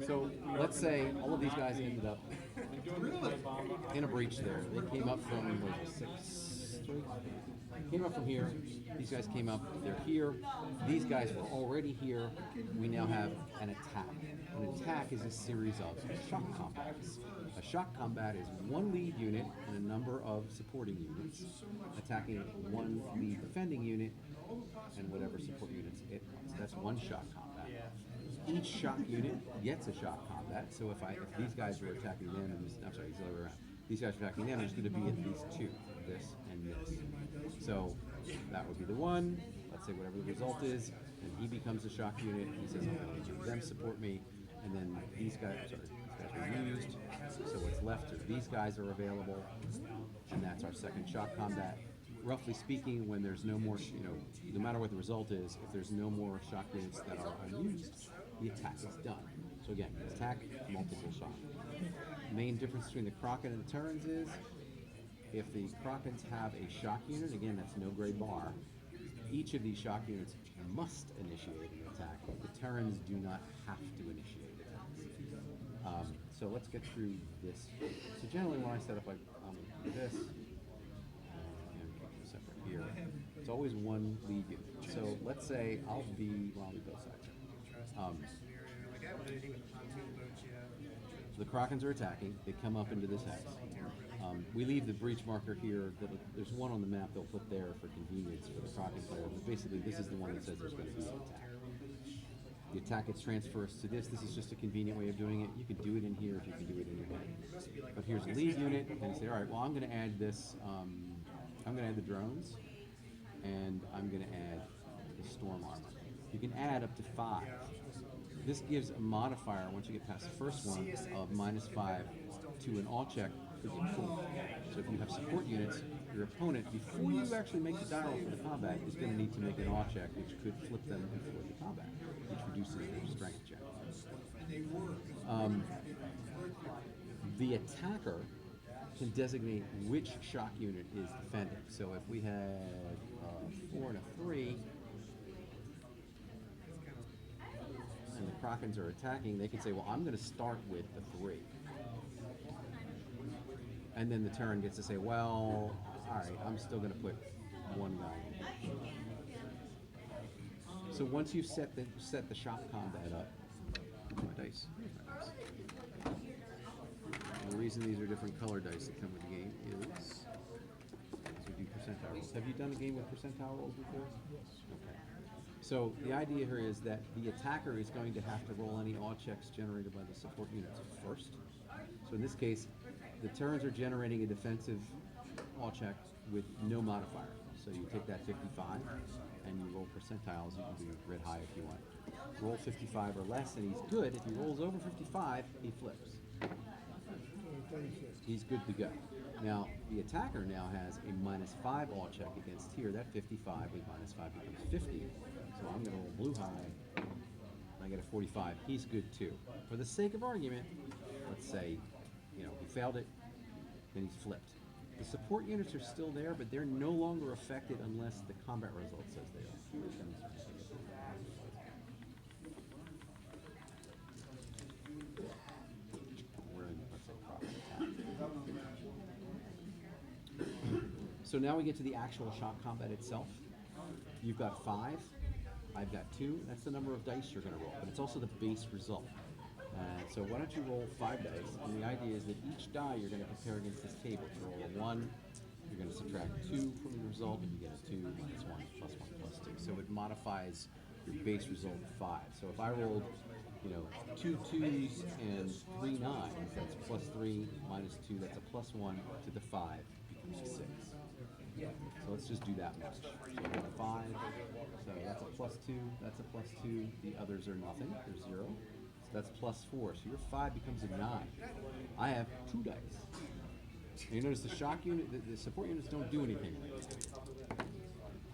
So let's say all of these guys ended up in a breach there. They came up from what was it, 6-3? Came up from here. These guys came up. They're here. These guys were already here. We now have an attack. An attack is a series of shock combats. A shock combat is one lead unit and a number of supporting units attacking one lead defending unit and whatever support units it wants. That's one shock combat. Each shock unit gets a shock combat. So if these guys are attacking them, and I'm sorry, it's the other way around. These guys are attacking them. There's going to be at least two, this and this. So that would be the one. Let's say whatever the result is, and he becomes a shock unit. He says, I'm going to make them support me, and then these guys, sorry, these guys are used. So what's left is these guys are available, and that's our second shock combat. Roughly speaking, when there's no more, no matter what the result is, if there's no more shock units that are unused, the attack is done. So again, attack, multiple shock. Main difference between the Kraken and the Terrans is, if the Krakens have a shock unit, again, that's no gray bar, each of these shock units must initiate an attack. The Terrans do not have to initiate attacks. So let's get through this. So generally when I set up like this, separate here, it's always one lead unit. So let's say I'll be both sides. So the Krakens are attacking. They come up into this hex. We leave the breach marker here. There's one on the map they'll put there for convenience for the Kraken player. But basically, this is the one that says there's going to be an attack. The attack gets transfers to this. This is just a convenient way of doing it. You can do it in here if you can do it in your head. But here's a lead unit, and you say, all right, well, I'm going to add this. I'm going to add the drones, and I'm going to add the storm armor. You can add up to 5. This gives a modifier, once you get past the first one, of -5 to an all check for the tool. So if you have support units, your opponent, before you actually make the die roll for the combat, is going to need to make an all check, which could flip them before the combat, which reduces their strength check. The attacker can designate which shock unit is defending. So if we had 4 and a 3, and the Krakens are attacking, they can say, well, I'm going to start with the 3. And then the Terran gets to say, well, all right, I'm still going to put one guy in. So once you've set the shock combat up, here's my dice. And the reason these are different color dice that come with the game is we do percentile rolls. Have you done a game with percentile rolls before? Yes. Okay. So the idea here is that the attacker is going to have to roll any all checks generated by the support units first. So in this case, the Terrans are generating a defensive all check with no modifier. So you take that 55 and you roll percentiles. You can do red high if you want. Roll 55 or less and he's good. If he rolls over 55, he flips. He's good to go. Now, the attacker now has a -5 all check against here. That 55 with -5 becomes 50. So I'm going to roll blue high. I get a 45. He's good too. For the sake of argument, let's say, he failed it, then he's flipped. The support units are still there, but they're no longer affected unless the combat result says they are. We're in, let's say, proper attack. So now we get to the actual shock combat itself. You've got 5. I've got 2. That's the number of dice you're going to roll, but it's also the base result. So why don't you roll 5 dice, and the idea is that each die you're going to compare against this table. If you roll a 1, you're going to subtract 2 from the result, and you get a 2 minus 1 plus 1 plus 2. So it modifies your base result 5. So if I rolled, 2 2s and 3 9s, that's plus 3 minus 2, that's a plus 1 to the 5 becomes a 6. So let's just do that much. So I got a 5, so that's a plus 2, that's a plus 2, the others are nothing, they're 0. That's plus 4, so your 5 becomes a 9. I have 2 dice. And you notice the shock unit, the support units don't do anything right now.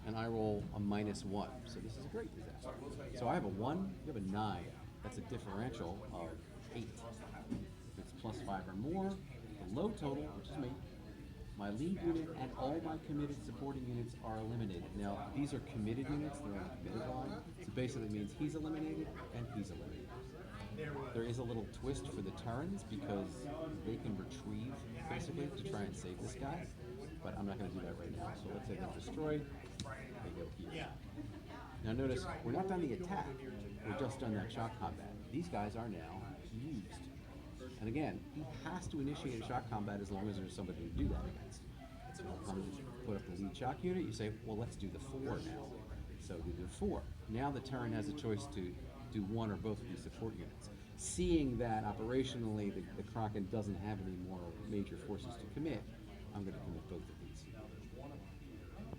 And I roll a -1, so this is a great disaster. So I have a 1, you have a 9. That's a differential of 8. If it's plus 5 or more, the low total, which is me, my lead unit and all my committed supporting units are eliminated. Now, these are committed units, they're on the committed line, so basically it means he's eliminated and he's eliminated. is a little twist for the Terrans because they can retrieve, basically, to try and save this guy. But I'm not going to do that right now. So let's say they're destroyed. They go here. Now notice, we're not done the attack. We're just done that shock combat. These guys are now used. And again, he has to initiate a shock combat as long as there's somebody to do that against. So put up the lead shock unit. You say, well, let's do the 4 now. So we do 4. Now the Terran has a choice to do one or both of these support units. Seeing that operationally the Kraken doesn't have any more major forces to commit, I'm going to commit both of these.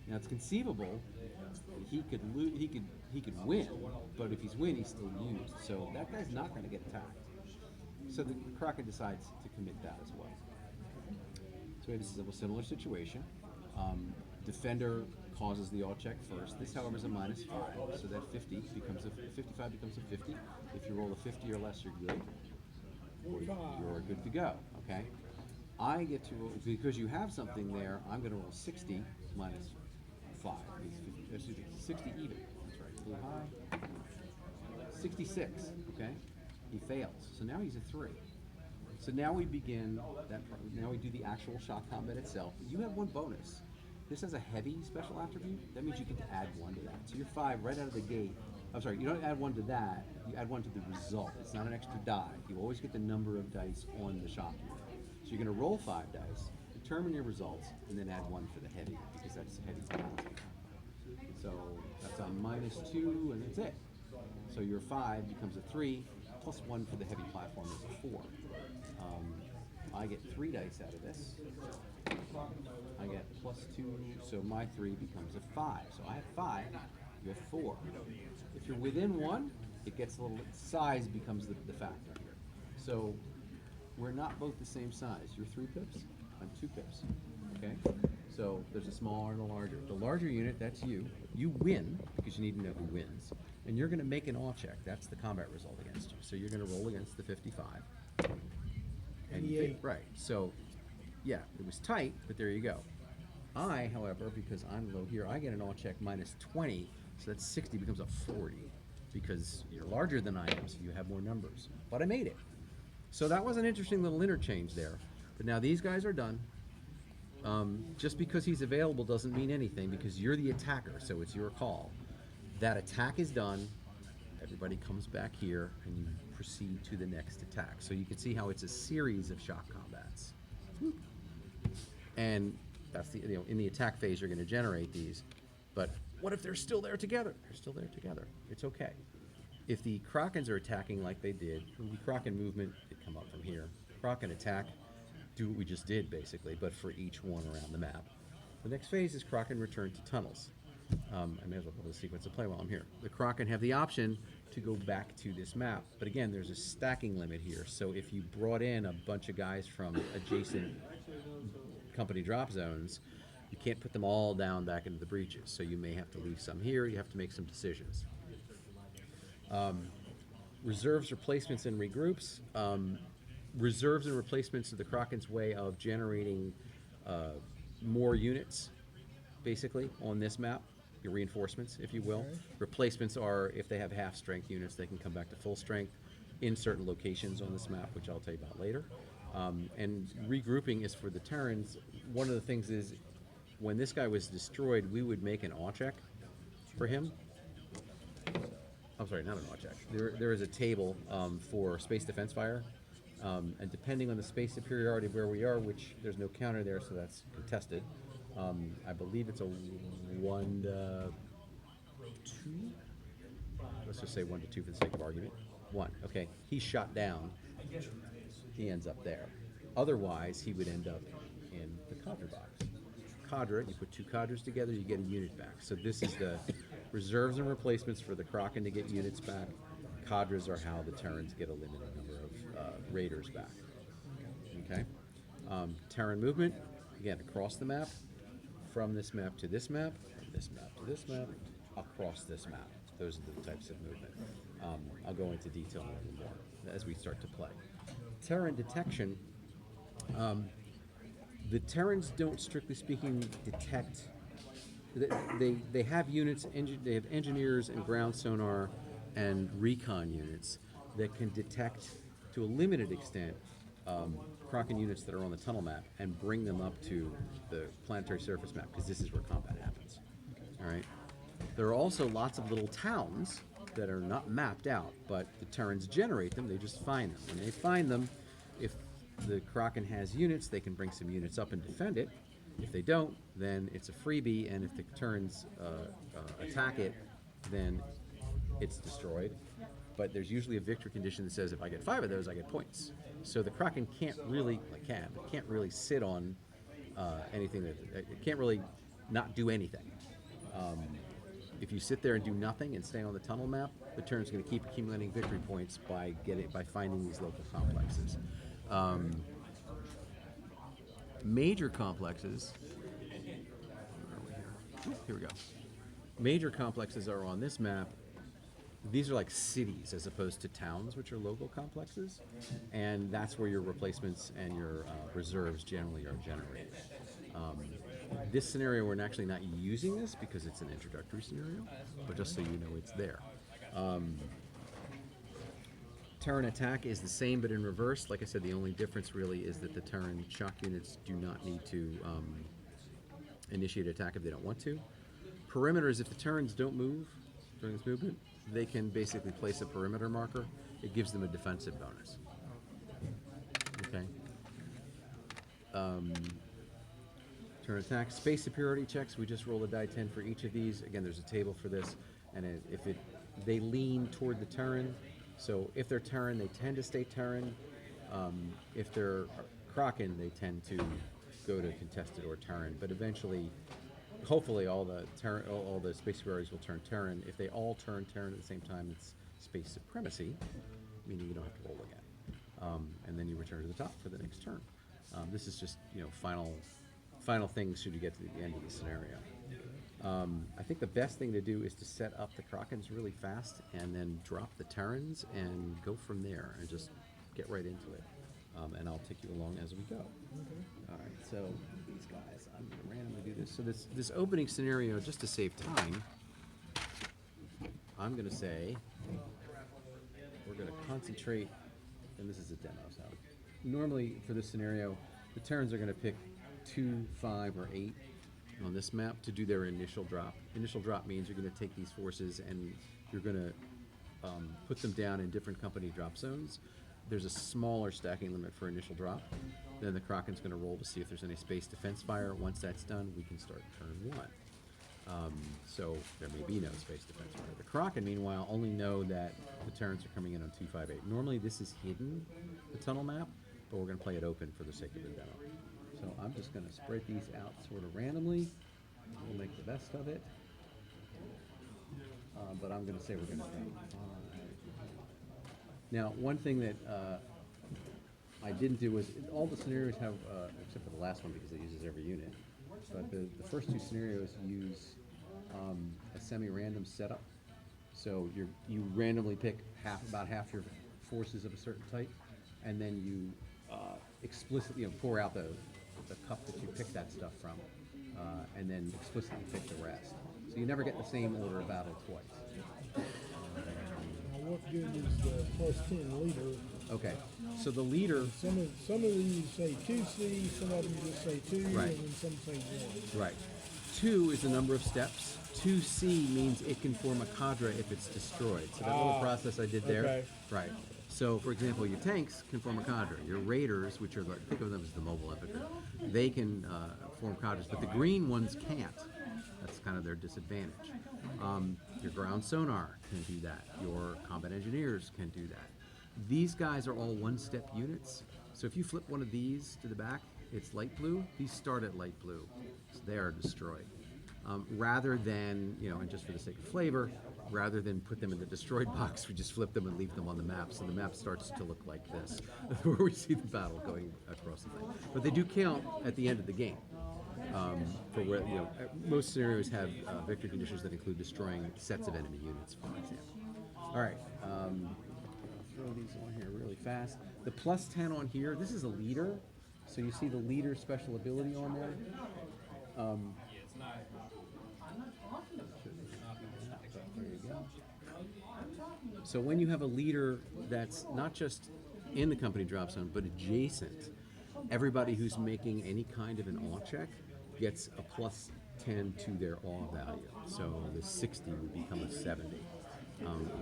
Now it's conceivable he could win, but if he's win, he's still used. So that guy's not going to get attacked. So the Kraken decides to commit that as well. So we have a similar situation. Defender causes the all check first. This, however, is a -5, so that 55 becomes a 50. If you roll a 50 or less, you're good. You're good to go. Okay. I get to roll because you have something there. I'm going to roll 60 minus 5. 60 even. That's right. Blue high. 66. Okay. He fails. So now he's a 3. So now we begin that. Now we do the actual shock combat itself. You have 1 bonus. This has a heavy special attribute. That means you get to add 1 to that. So you're 5 right out of the gate. I'm sorry, you don't add 1 to that. You add 1 to the result. It's not an extra die. You always get the number of dice on the shock unit. So you're going to roll 5 dice, determine your results, and then add 1 for the heavy because that's heavy penalty. So that's a -2, and that's it. So your 5 becomes a 3, plus 1 for the heavy platform is a 4. I get 3 dice out of this. I get +2, so my 3 becomes a 5. So I have 5, you have 4. If you're within 1, it gets a little, size becomes the factor here. So we're not both the same size. You're 3 pips, I'm 2 pips. Okay? So there's a smaller and a larger. The larger unit, that's you. You win, because you need to know who wins. And you're going to make an all check. That's the combat result against you. So you're going to roll against the 55. And right. So, yeah, it was tight, but there you go. I, however, because I'm low here, I get an all check -20, so that's 60 becomes a 40, because you're larger than I am, so you have more numbers. But I made it. So that was an interesting little interchange there. But now these guys are done. Just because he's available doesn't mean anything, because you're the attacker, so it's your call. That attack is done. Everybody comes back here, and you proceed to the next attack. So you can see how it's a series of shock combats. And that's the, in the attack phase, you're going to generate these. But what if they're still there together? They're still there together. It's okay. If the Krakens are attacking like they did, the Kraken movement, they come up from here. Kraken attack, do what we just did, basically, but for each one around the map. The next phase is Kraken return to tunnels. I may as well put the sequence of play while I'm here. The Kraken have the option to go back to this map, but again, there's a stacking limit here. So if you brought in a bunch of guys from adjacent company drop zones, you can't put them all down back into the breaches. So you may have to leave some here. You have to make some decisions. Reserves, replacements, and regroups. Reserves and replacements are the Kraken's way of generating more units, basically, on this map. Your reinforcements, if you will. Okay. Replacements are, if they have half-strength units, they can come back to full strength in certain locations on this map, which I'll tell you about later. And regrouping is for the Terrans. One of the things is, when this guy was destroyed, we would make an awe check for him. I'm sorry, not an awe check. There is a table for space defense fire. And depending on the space superiority of where we are, which there's no counter there, so that's contested. I believe it's a 1 to 2. Let's just say 1 to 2 for the sake of argument. 1. Okay. He's shot down. He ends up there. Otherwise, he would end up in the cadre box. Cadre, you put 2 cadres together, you get a unit back. So this is the reserves and replacements for the Kraken to get units back. Cadres are how the Terrans get a limited number of raiders back. Okay. Terran movement, again, across the map. From this map to this map, from this map to this map, across this map. Those are the types of movement. I'll go into detail a little more as we start to play. Terran detection. The Terrans don't, strictly speaking, detect. They have units. They have engineers and ground sonar and recon units that can detect to a limited extent, Kraken units that are on the tunnel map and bring them up to the planetary surface map, because this is where combat happens. All right. There are also lots of little towns that are not mapped out, but the Terrans generate them. They just find them. When they find them, if the Kraken has units, they can bring some units up and defend it. If they don't, then it's a freebie, and if the Terrans attack it, then it's destroyed. But there's usually a victory condition that says if I get 5 of those, I get points. So the Kraken can't really, like it can't really sit on anything that it can't really not do anything. If you sit there and do nothing and stay on the tunnel map, the Terran's going to keep accumulating victory points by finding these local complexes. Major complexes. Where are we here? Here we go. Major complexes are on this map. These are like cities as opposed to towns, which are local complexes, and that's where your replacements and your reserves generally are generated. This scenario, we're actually not using this because it's an introductory scenario, but just so you know it's there. Terran attack is the same, but in reverse. Like I said, the only difference really is that the Terran shock units do not need to initiate attack if they don't want to. Perimeter is if the Terrans don't move during this movement, they can basically place a perimeter marker. It gives them a defensive bonus. Okay. Turn attack. Space superiority checks. We just roll a die 10 for each of these. Again, there's a table for this, and they lean toward the Terran. So if they're Terran, they tend to stay Terran. If they're Kraken, they tend to go to contested or Terran. But eventually, hopefully, all the space superiorities will turn Terran. If they all turn Terran at the same time, it's space supremacy, meaning you don't have to roll again. And then you return to the top for the next turn. This is just final things should you get to the end of the scenario. I think the best thing to do is to set up the Krakens really fast and then drop the Terrans and go from there and just get right into it. And I'll take you along as we go. Okay. All right, so these guys, I'm going to randomly do this. So this opening scenario, just to save time, I'm going to say we're going to concentrate, and this is a demo, so normally for this scenario, the Terrans are going to pick 2, 5, or 8 on this map to do their initial drop. Initial drop means you're going to take these forces and you're going to put them down in different company drop zones. There's a smaller stacking limit for initial drop. Then the Kraken's going to roll to see if there's any space defense fire. Once that's done, we can start turn 1. So there may be no space defense fire. The Kraken, meanwhile, only know that the Terrans are coming in on 2, 5, 8. Normally this is hidden, the tunnel map, but we're going to play it open for the sake of the demo. So I'm just going to spread these out sort of randomly. We'll make the best of it. But I'm going to say we're going to do 5. Now, one thing that I didn't do was all the scenarios have, except for the last one because it uses every unit, but the first 2 scenarios use a semi-random setup. So you randomly pick about half your forces of a certain type, and then you explicitly pour out the cup that you picked that stuff from, and then explicitly pick the rest. So you never get the same order of battle twice. What good is the plus 10 leader? Okay, so the leader. Some of these say 2C, some of them just say 2, Right. and then some say 1. Right. 2 is the number of steps. 2C means it can form a cadre if it's destroyed. So that little process I did there. Okay. Right. So, for example, your tanks can form a cadre. Your raiders, which are, think of them as the mobile infantry, they can form cadres, but the green ones can't. That's kind of their disadvantage. Your ground sonar can do that. Your combat engineers can do that. These guys are all one-step units. So if you flip one of these to the back, it's light blue. These start at light blue. So they are destroyed. Rather than, and just for the sake of flavor, rather than put them in the destroyed box, we just flip them and leave them on the map. So the map starts to look like this, where we see the battle going across the thing. But they do count at the end of the game. For where, most scenarios have victory conditions that include destroying sets of enemy units, for example. All right, throw these on here really fast. The plus 10 on here, this is a leader. So you see the leader special ability on there. There you go. So when you have a leader that's not just in the company drop zone, but adjacent. Everybody who's making any kind of an awe check gets a plus 10 to their awe value. So the 60 would become a 70.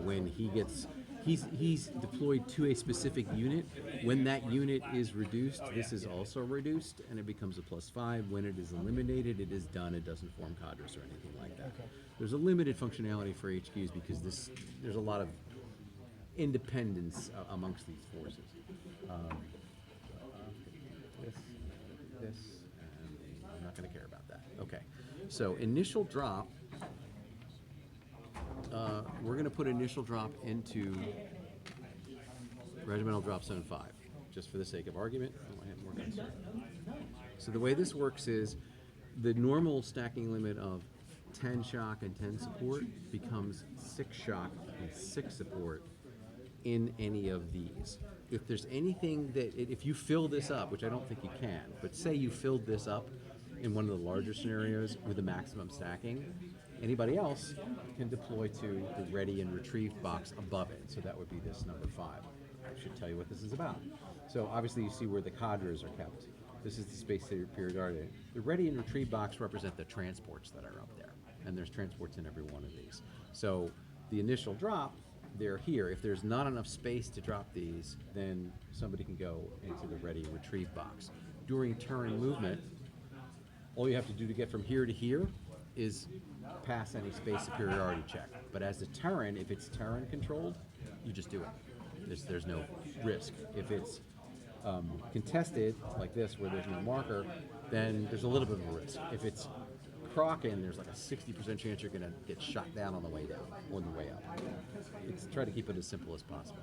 When he's deployed to a specific unit. When that unit is reduced, this is also reduced, and it becomes a plus 5. When it is eliminated, it is done. It doesn't form cadres or anything like that. Okay. There's a limited functionality for HQs because there's a lot of independence amongst these forces. This, and I'm not going to care about that. Okay, so initial drop. We're going to put initial drop into regimental drop zone 5, just for the sake of argument. Go ahead and work on this. So the way this works is the normal stacking limit of 10 shock and 10 support becomes 6 shock and 6 support in any of these. If there's anything that, if you fill this up, which I don't think you can, but say you filled this up in one of the larger scenarios with the maximum stacking, anybody else can deploy to the ready and retrieve box above it. So that would be this number 5. I should tell you what this is about. So obviously you see where the cadres are kept. This is the space superiority. The ready and retrieve box represent the transports that are up there. And there's transports in every one of these. So the initial drop, they're here. If there's not enough space to drop these, then somebody can go into the ready and retrieve box. During turn movement, all you have to do to get from here to here is pass any space superiority check. But as a Terran, if it's Terran controlled, you just do it. There's no risk. If it's contested, like this, where there's no marker, then there's a little bit of a risk. If it's Kraken, there's like a 60% chance you're going to get shot down on the way down, or the way up. Try to keep it as simple as possible.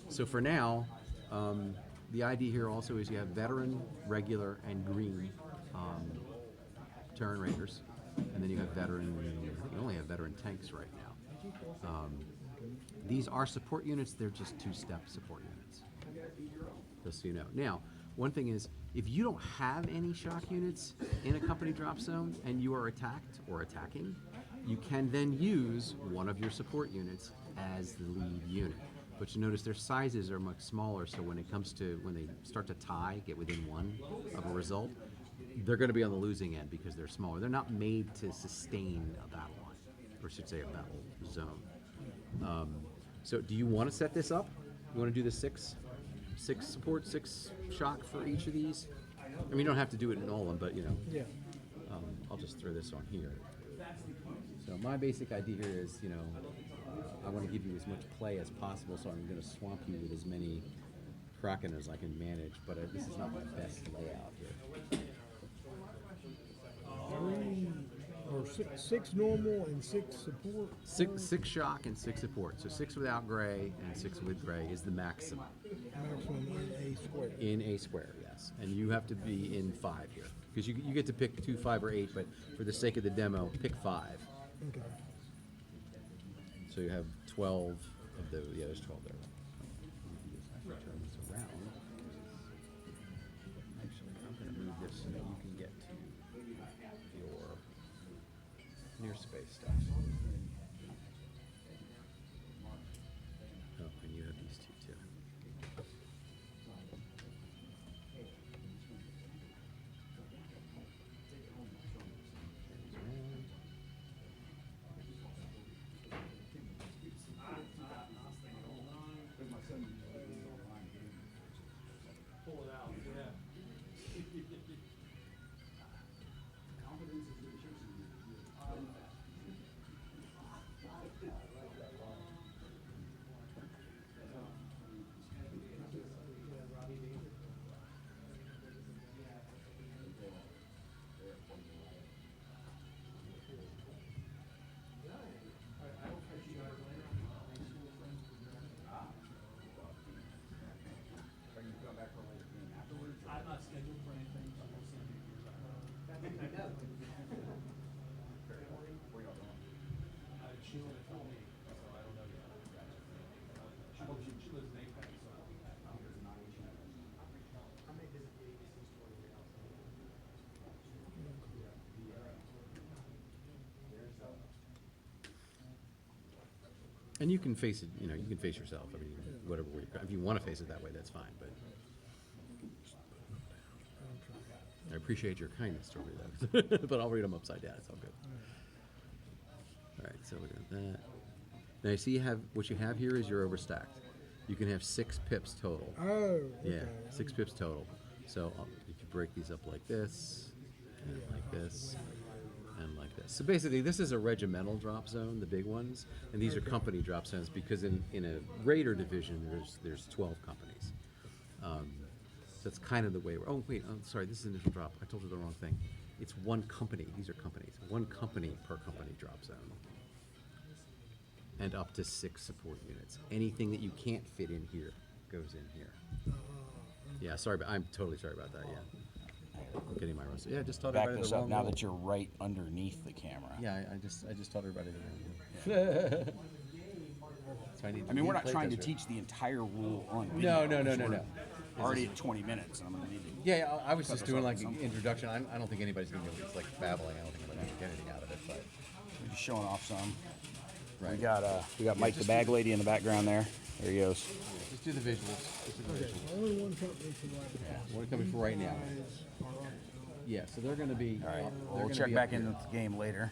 So for now, the idea here also is you have veteran, regular, and green Terran Raiders, and then you have veteran, I think you only have veteran tanks right now. These are support units, they're just 2-step support units, just so you know. Now, one thing is, if you don't have any shock units in a company drop zone and you are attacked or attacking, you can then use one of your support units as the lead unit. But you notice their sizes are much smaller, so when it comes to, when they start to tie, get within 1 of a result, they're going to be on the losing end because they're smaller. They're not made to sustain a battle line, or I should say a battle zone. So do you want to set this up? You want to do the 6 support, 6 shock for each of these? I mean, you don't have to do it in all of them, but you know. Yeah. I'll just throw this on here. So my basic idea here is, you know, I want to give you as much play as possible, so I'm going to swamp you with as many Kraken as I can manage, but this is not my best layout here. 3 or 6 normal and 6 support. 6 shock and 6 support. So 6 without gray and 6 with gray is the maximum. Maximum in a square. In a square, yes. And you have to be in 5 here. Because you get to pick 2, 5, or 8, but for the sake of the demo, pick 5. Okay. So you have 12 of the, yeah, there's 12 there. Turn this around. Actually, I'm going to move this so that you can get to your near space stuff. Oh, and you have these 2 too. And you can face it, you know, you can face yourself. I mean, whatever way if you want to face it that way, that's fine. But I appreciate your kindness to read those. But I'll read them upside down. It's all good. All right, so we got that. Now you see, you have what you have here is you're overstacked. You can have 6 pips total. Oh, okay. Yeah, 6 pips total. So if you break these up like this, and like this, and like this. So basically, this is a regimental drop zone, the big ones, and these are company drop zones because in a Raider division, there's 12 companies. So it's kind of the way. Oh wait, I'm sorry. This is initial drop. I told you the wrong thing. It's one company. These are companies. One company per company drop zone. And up to 6 support units. Anything that you can't fit in here goes in here. Yeah, sorry, but I'm totally sorry about that. Yeah, I'm getting my rest. Yeah, just taught Back everybody this the up wrong now rule. that you're right underneath the camera. Yeah, I just taught everybody the wrong rule. So I mean, we're not trying to teach the entire rule on No, video. no. Already at 20 minutes, and I'm gonna need to. Yeah, I was just us doing up like with an something. introduction. I don't think anybody's gonna be able to, like babbling. I don't think I'm gonna get anything out of it. But We're just showing off some. right, We got Mike the bag lady in the background there. There he goes. just do the visuals. Just do the Okay, visuals. only one company for right now. One coming for right now. Guys are on it. Yeah, so they're gonna be. All right, they're we'll gonna check be back up here. into the game later.